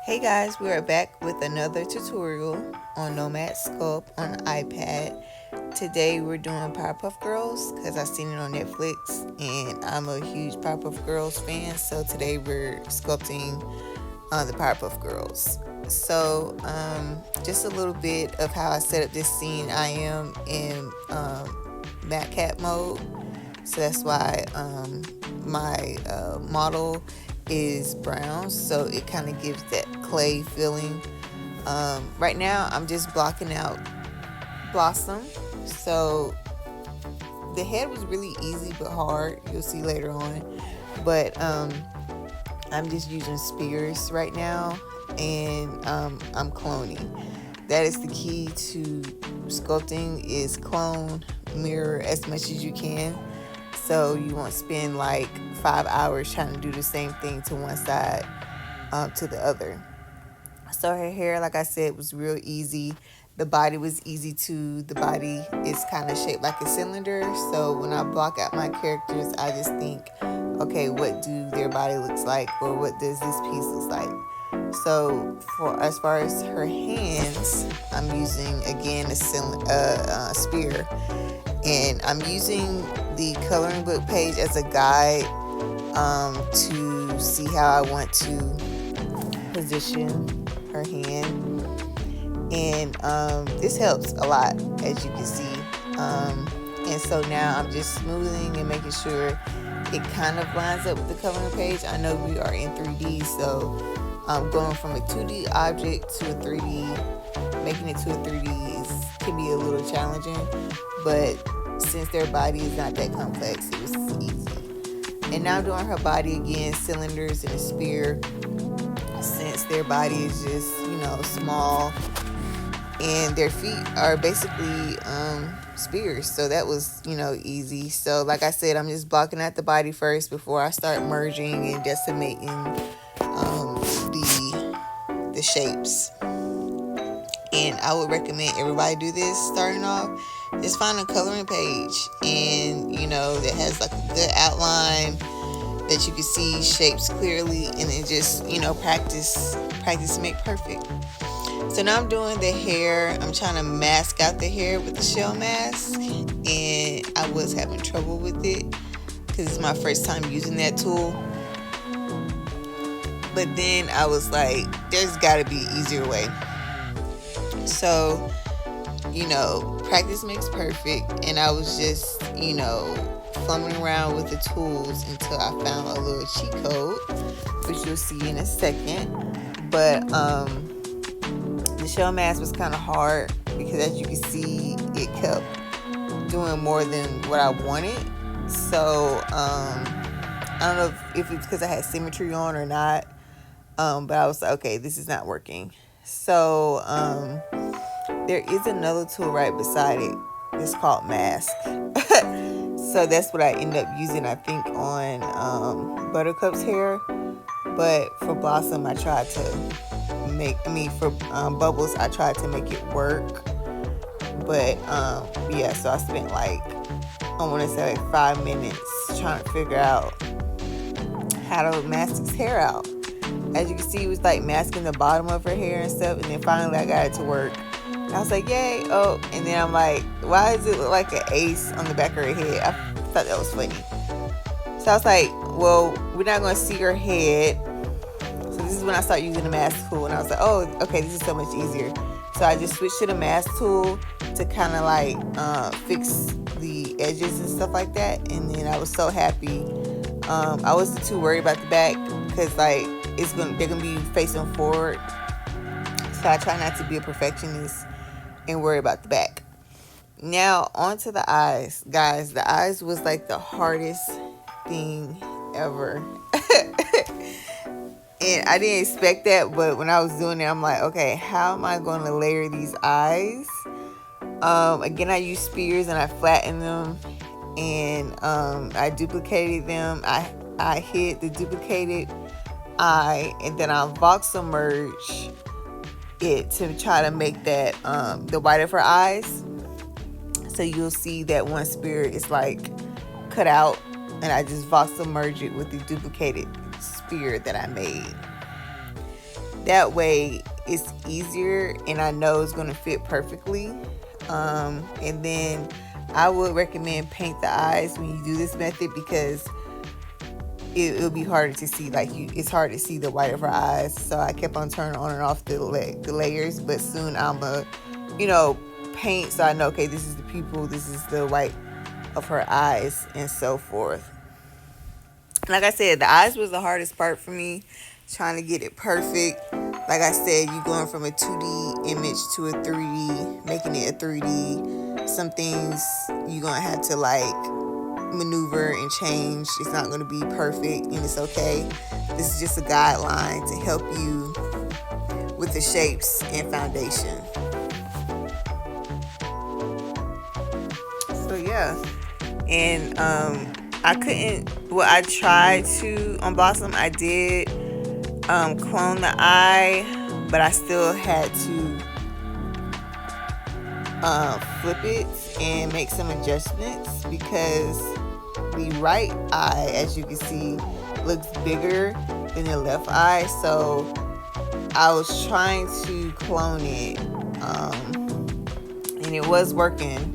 Hey guys, we are back with another tutorial on Nomad Sculpt on iPad. Today we're doing Powerpuff Girls because I've seen it on Netflix and I'm a huge Powerpuff Girls fan. So today we're sculpting the Powerpuff Girls. So just a little bit of how I set up this scene. I am in matte cat mode. So that's why my model is brown, so it kind of gives that clay feeling. Right now I'm just blocking out Blossom, so the head was really easy but hard, you'll see later on. But I'm just using spears right now, and I'm cloning. That is the key to sculpting, is clone, mirror as much as you can, so you won't spend like 5 hours trying to do the same thing to one side to the other. So her hair, like I said, was real easy. The body was easy too. The body is kind of shaped like a cylinder, so when I block out my characters, I just think, okay, what do their body looks like, or what does this piece look like? So for as far as her hands, I'm using again a spear, and I'm using the coloring book page as a guide to see how I want to position her hand. And this helps a lot, as you can see. And so now I'm just smoothing and making sure it kind of lines up with the coloring page. I know we are in 3D, so going from a 2D object to a 3D, making it to a 3D can be a little challenging, but since their body is not that complex, it was easy. And now doing her body again, cylinders and a spear, since their body is just, small, and their feet are basically spears, so that was, easy. So like I said, I'm just blocking out the body first before I start merging and decimating the shapes. And I would recommend everybody do this starting off. Just find a coloring page, and that has like a good outline that you can see shapes clearly, and then just practice make perfect. So now I'm doing the hair. I'm trying to mask out the hair with the shell mask, and I was having trouble with it because it's my first time using that tool. But then I was like, there's got to be an easier way. So, practice makes perfect, and I was just, fumbling around with the tools until I found a little cheat code, which you'll see in a second. But the shell mask was kind of hard because, as you can see, it kept doing more than what I wanted. So I don't know if it's because I had symmetry on or not, but I was like, okay, this is not working. So there is another tool right beside it. It's called mask. So that's what I end up using, I think, on Buttercup's hair. But for Blossom, I tried to for Bubbles, I tried to make it work. But yeah, so I spent like, I want to say like 5 minutes trying to figure out how to mask his hair out. As you can see, it was like masking the bottom of her hair and stuff, and then finally I got it to work. And I was like, yay. Oh, and then I'm like, why does it look like an ace on the back of her head? I thought that was funny. So I was like, well, we're not going to see her head. So this is when I started using the mask tool, and I was like, oh, okay, this is so much easier. So I just switched to the mask tool to kind of like fix the edges and stuff like that. And then I was so happy. I wasn't too worried about the back because like they're gonna be facing forward. So I try not to be a perfectionist and worry about the back. Now onto the eyes, guys. The eyes was like the hardest thing ever. And I didn't expect that, but when I was doing it, I'm like, okay, how am I going to layer these eyes? Again, I used spears and I flattened them, and I duplicated them. I hid the duplicated eye, and then I voxel merge it to try to make that the white of her eyes. So you'll see that one spear is like cut out, and I just voxel merge it with the duplicated spear that I made. That way it's easier and I know it's going to fit perfectly. And then I would recommend paint the eyes when you do this method, because it'll be harder to see. Like, it's hard to see the white of her eyes. So I kept on turning on and off the layers. But soon I'm paint, so I know, okay, this is the pupil, this is the white of her eyes, and so forth. Like I said, the eyes was the hardest part for me, trying to get it perfect. Like I said, you going from a 2D image to a 3D, making it a 3D. Some things you're gonna have to like maneuver and change. It's not gonna be perfect, and it's okay. This is just a guideline to help you with the shapes and foundation. So yeah, and I tried to on Blossom. I did clone the eye, but I still had to flip it and make some adjustments, because the right eye, as you can see, looks bigger than the left eye. So I was trying to clone it, and it was working.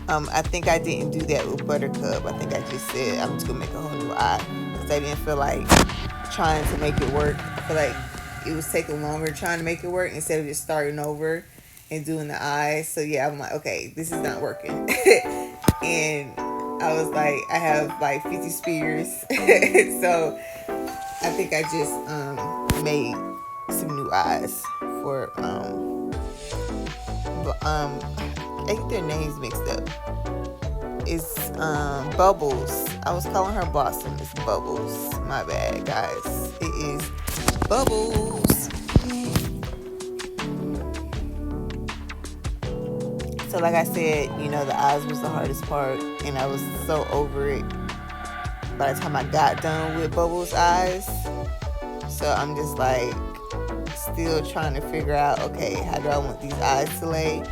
I think I didn't do that with Buttercup. I think I just said I'm just gonna make a whole new eye, because I didn't feel like trying to make it work. I feel like it was taking longer trying to make it work instead of just starting over and doing the eyes. So yeah, I'm like, okay, this is not working. And I was like, I have like 50 spears. So I think I just made some new eyes for I get their names mixed up. It's Bubbles. I was calling her Blossom. It's Bubbles. My bad, guys. It is Bubbles. So like I said, the eyes was the hardest part, and I was so over it by the time I got done with Bubbles' eyes. So I'm just like still trying to figure out, okay, how do I want these eyes to lay?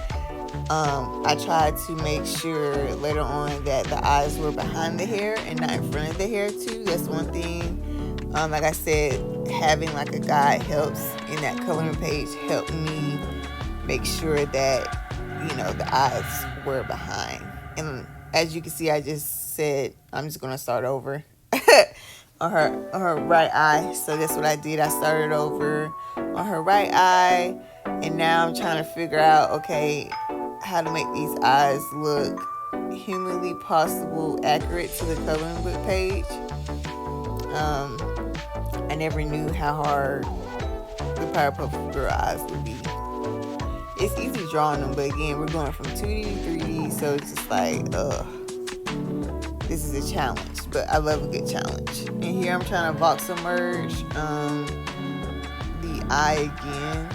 I tried to make sure later on that the eyes were behind the hair and not in front of the hair too. That's one thing. Like I said, having like a guide helps, and that coloring page helped me make sure that the eyes were behind. And as you can see, I just said I'm just gonna start over on her right eye. So that's what I did. I started over on her right eye, and now I'm trying to figure out, okay, how to make these eyes look humanly possible, accurate to the coloring book page. I never knew how hard the Powerpuff Girl eyes would be. It's easy drawing them, but again, we're going from 2D to 3D, so it's just like, this is a challenge, but I love a good challenge. And here I'm trying to voxel merge the eye again,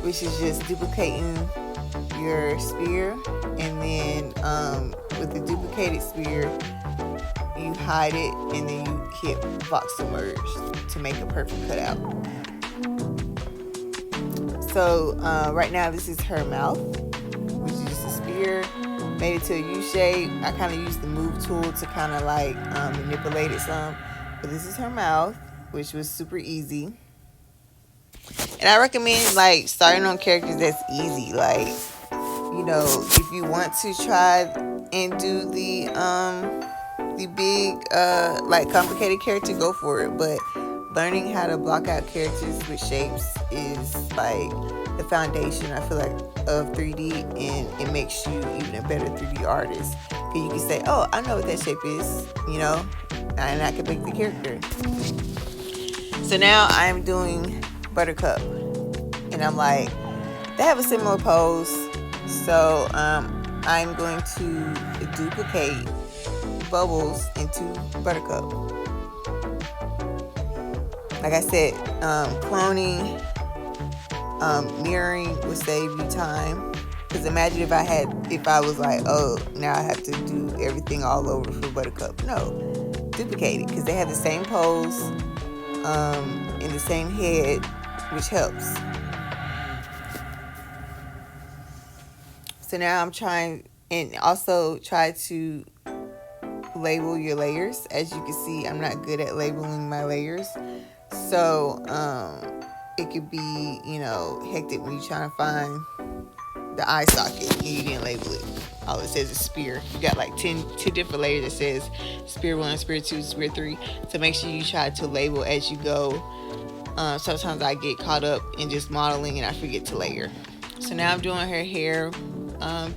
which is just duplicating your spear, and then with the duplicated spear you hide it, and then you hit voxel merge to make a perfect cutout. So right now this is her mouth, which is just a spear, made it to a U shape. I kind of used the move tool to kind of like manipulate it some, but this is her mouth, which was super easy. And I recommend like starting on characters that's easy. Like, if you want to try and do the big like complicated character, go for it. But learning how to block out characters with shapes is like the foundation, I feel like, of 3D, and it makes you even a better 3D artist. Because you can say, oh, I know what that shape is, and I can make the character. So now I'm doing Buttercup, and I'm like, they have a similar pose, so I'm going to duplicate Bubbles into Buttercup. Like I said, cloning, mirroring would save you time. Because imagine if I was like, oh, now I have to do everything all over for Buttercup. No, duplicate it, because they have the same pose and the same head, which helps. So now I'm trying, and also try to label your layers. As you can see, I'm not good at labeling my layers. So it could be, you know, hectic when you're trying to find the eye socket and you didn't label it. All it says is spear. You got like two different layers that says spear 1, spear 2, spear 3. So make sure you try to label as you go. Sometimes I get caught up in just modeling and I forget to layer. So now I'm doing her hair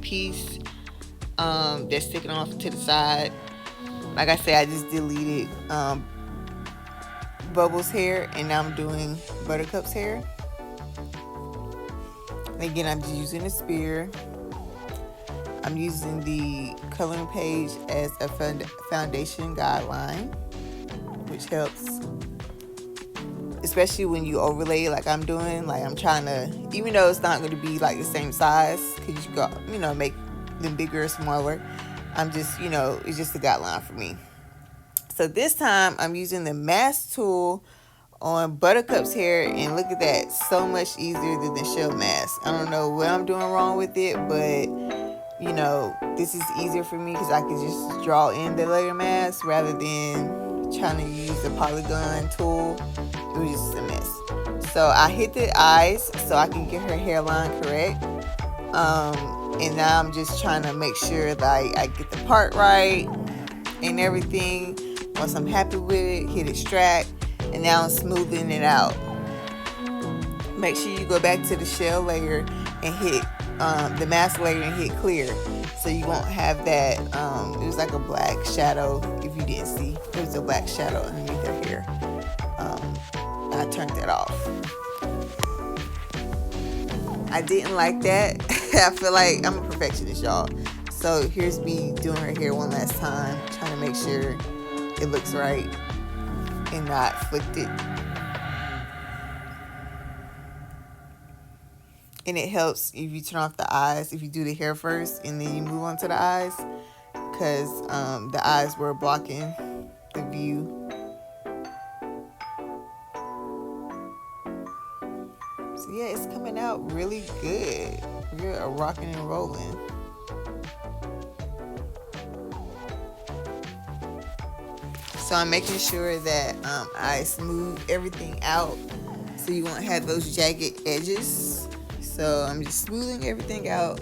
piece that's sticking off to the side. Like I said, I just deleted Bubbles' hair, and now I'm doing Buttercup's hair. Again, I'm just using a spear. I'm using the coloring page as a foundation guideline, which helps, especially when you overlay like I'm doing. Like I'm trying to, even though it's not going to be like the same size, because you got, you know, make them bigger or smaller. I'm just, you know, it's just a guideline for me. So this time I'm using the mask tool on Buttercup's hair, and look at that, so much easier than the shell mask. I don't know what I'm doing wrong with it, but you know, this is easier for me because I can just draw in the layer mask rather than trying to use the polygon tool. It was just a mess. So I hit the eyes so I can get her hairline correct. And now I'm just trying to make sure that I get the part right and everything. Once I'm happy with it, hit extract, and now I'm smoothing it out. Make sure you go back to the shell layer and hit the mask layer and hit clear, so you won't have that. It was like a black shadow. If you didn't see, there was a black shadow underneath her hair. I turned that off. I didn't like that. I feel like I'm a perfectionist, y'all. So here's me doing her hair one last time, trying to make sure it looks right and not flicked it. And it helps if you turn off the eyes, if you do the hair first and then you move on to the eyes, because the eyes were blocking the view. So yeah, it's coming out really good. We're rocking and rolling. So I'm making sure that I smooth everything out so you won't have those jagged edges. So I'm just smoothing everything out.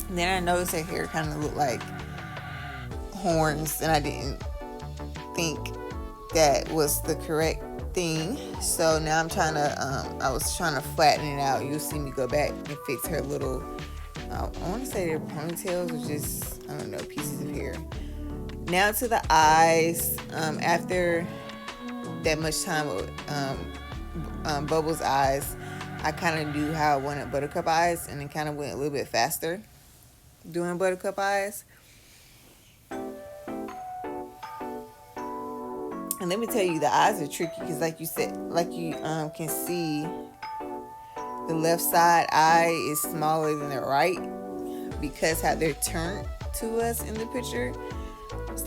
And then I noticed her hair kind of looked like horns, and I didn't think that was the correct thing. So now I'm trying to, I was trying to flatten it out. You'll see me go back and fix her little, I want to say they're ponytails or just, I don't know, pieces of hair. Now to the eyes. After that much time with Bubbles' eyes, I kind of knew how I wanted Buttercup eyes, and it kind of went a little bit faster doing Buttercup eyes. And let me tell you, the eyes are tricky because, like you said, like you can see, the left side eye is smaller than the right because how they're turned to us in the picture.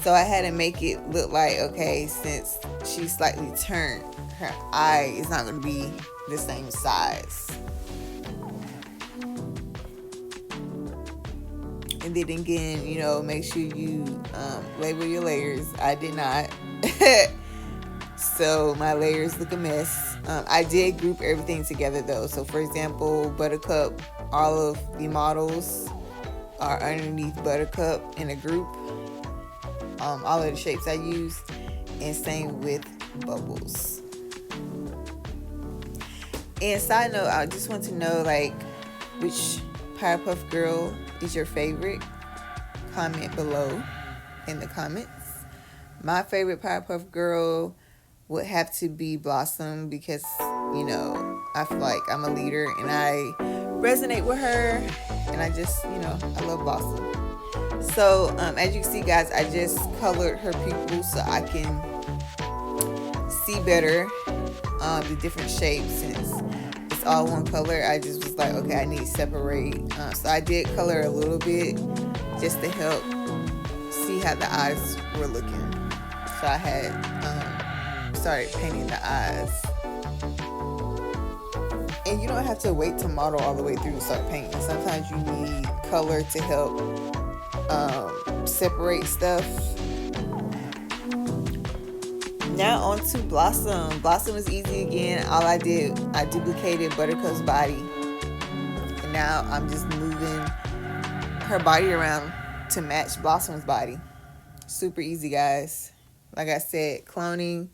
So I had to make it look like, okay, since she's slightly turned, her eye is not going to be the same size. And then again, you know, make sure you label your layers. I did not. So my layers look a mess. I did group everything together though. So for example, Buttercup, all of the models are underneath Buttercup in a group. All of the shapes I used, and same with Bubbles. And side note, I just want to know, like, which Powerpuff Girl is your favorite? Comment below in the comments. My favorite Powerpuff Girl would have to be Blossom because, you know, I feel like I'm a leader and I resonate with her, and I just, you know, I love Blossom. So as you can see, guys, I just colored her pupils so I can see better the different shapes. Since it's all one color, I just was like, okay, I need to separate. So I did color a little bit just to help see how the eyes were looking. So I had started painting the eyes. And you don't have to wait to model all the way through to start painting. Sometimes you need color to help separate stuff. Now on to Blossom. Blossom was easy again. All I did, I duplicated Buttercup's body. And now I'm just moving her body around to match Blossom's body. Super easy, guys. Like I said, cloning,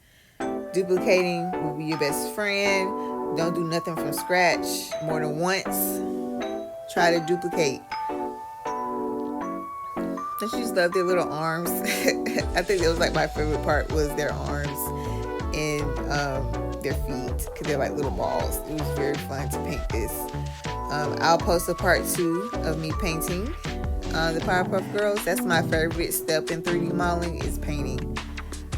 duplicating will be your best friend. Don't do nothing from scratch more than once. Try to duplicate. Don't you just love their little arms? I think that was like my favorite part was their arms and their feet, because they're like little balls. It was very fun to paint this. I'll post a part 2 of me painting the Powerpuff Girls. That's my favorite step in 3D modeling, is painting,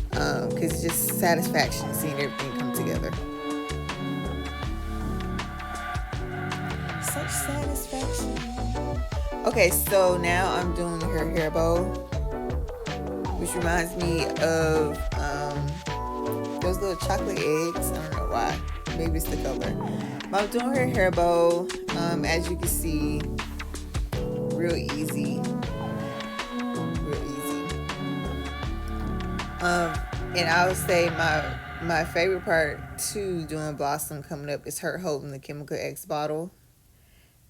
because it's just satisfaction seeing everything come together. Such satisfaction. Okay, so now I'm doing her hair bow, which reminds me of those little chocolate eggs. I don't know why. Maybe it's the color. But I'm doing her hair bow. As you can see, real easy. Real easy. And I would say my favorite part too, doing Blossom coming up, is her holding the Chemical X bottle.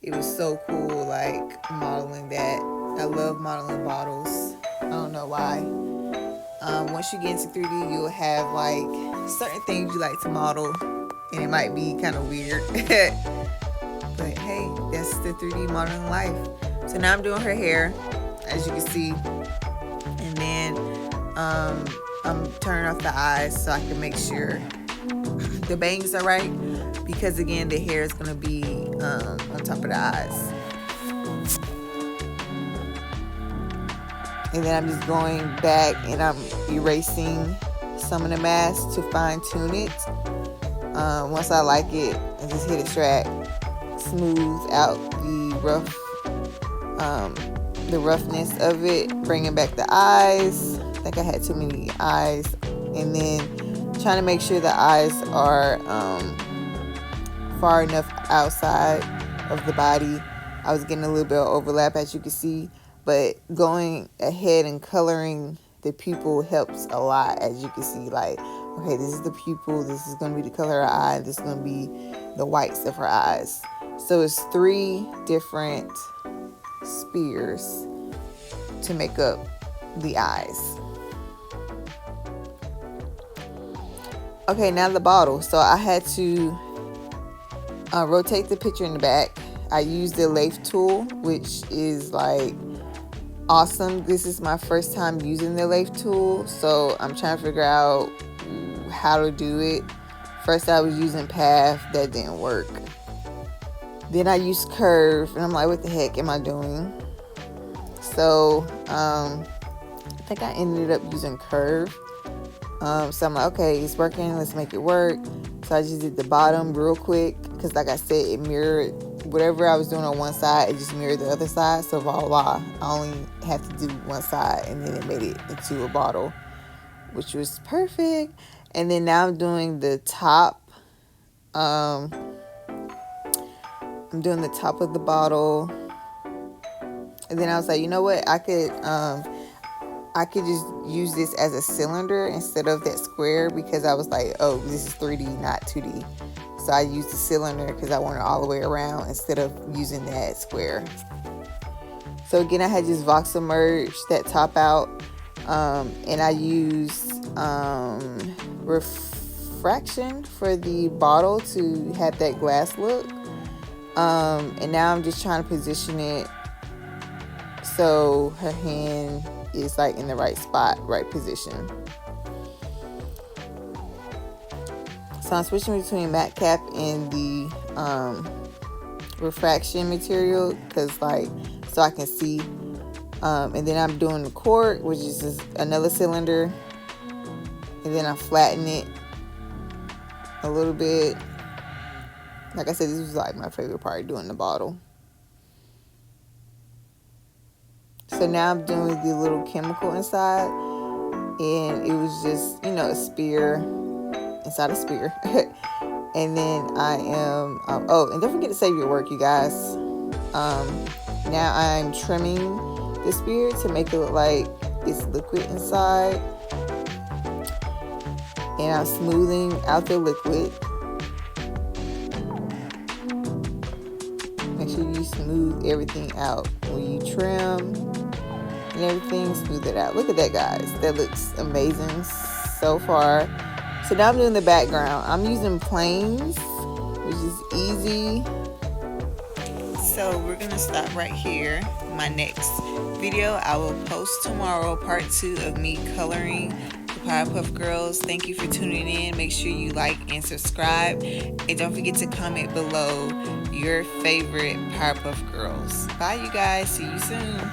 It was so cool, like, modeling that. I love modeling bottles. I don't know why. Once you get into 3D, you'll have, like, certain things you like to model, and it might be kind of weird. But, hey, that's the 3D modeling life. So now I'm doing her hair, as you can see. And then I'm turning off the eyes so I can make sure the bangs are right. Because, again, the hair is going to be on top of the eyes. And then I'm just going back and I'm erasing some of the mask to fine tune it. Once I like it, I just hit a track, smooth out the roughness of it, bringing back the eyes. I think I had too many eyes. And then trying to make sure the eyes are far enough outside of the body. I was getting a little bit of overlap, as you can see, but going ahead and coloring the pupil helps a lot, as you can see. Like, okay, this is the pupil, this is going to be the color of her eye, this is going to be the whites of her eyes. So it's 3 different spears to make up the eyes. Okay, now the bottle. So I had to rotate the picture in the back. I used the lathe tool, which is like awesome. This is my first time using the lathe tool, so I'm trying to figure out how to do it. First I was using path, that didn't work. Then I used curve, and I'm like, what the heck am I doing? So I think I ended up using curve. So I'm like, okay, it's working, let's make it work. So I just did the bottom real quick, because like I said, it mirrored whatever I was doing on one side, it just mirrored the other side. So voila, I only had to do one side, and then it made it into a bottle, which was perfect. And then now I'm doing the top. I'm doing the top of the bottle. And then I was like, you know what, I could just use this as a cylinder instead of that square, because I was like, oh, this is 3D, not 2D. So I used the cylinder because I want it all the way around instead of using that square. So again, I had just voxel merged that top out, and I used refraction for the bottle to have that glass look. And now I'm just trying to position it so her hand is like in the right spot, right position. So I'm switching between matte cap and the refraction material, because like, so I can see. And then I'm doing the cork, which is just another cylinder, and then I flatten it a little bit. Like I said, this was like my favorite part, doing the bottle. So now I'm doing the little chemical inside, and it was just, you know, a spear inside a spear. And then I am, oh, and don't forget to save your work, you guys. Now I'm trimming the spear to make it look like it's liquid inside. and I'm smoothing out the liquid. Make sure you smooth everything out. When you trim and everything, smooth it out. Look at that, guys. That looks amazing so far. So now I'm doing the background. I'm using planes, which is easy. So we're gonna stop right here. My next video I will post tomorrow, part 2 of me coloring the Powerpuff Girls. Thank you for tuning in. Make sure you like and subscribe, and don't forget to comment below your favorite Powerpuff Girls. Bye, you guys. See you soon.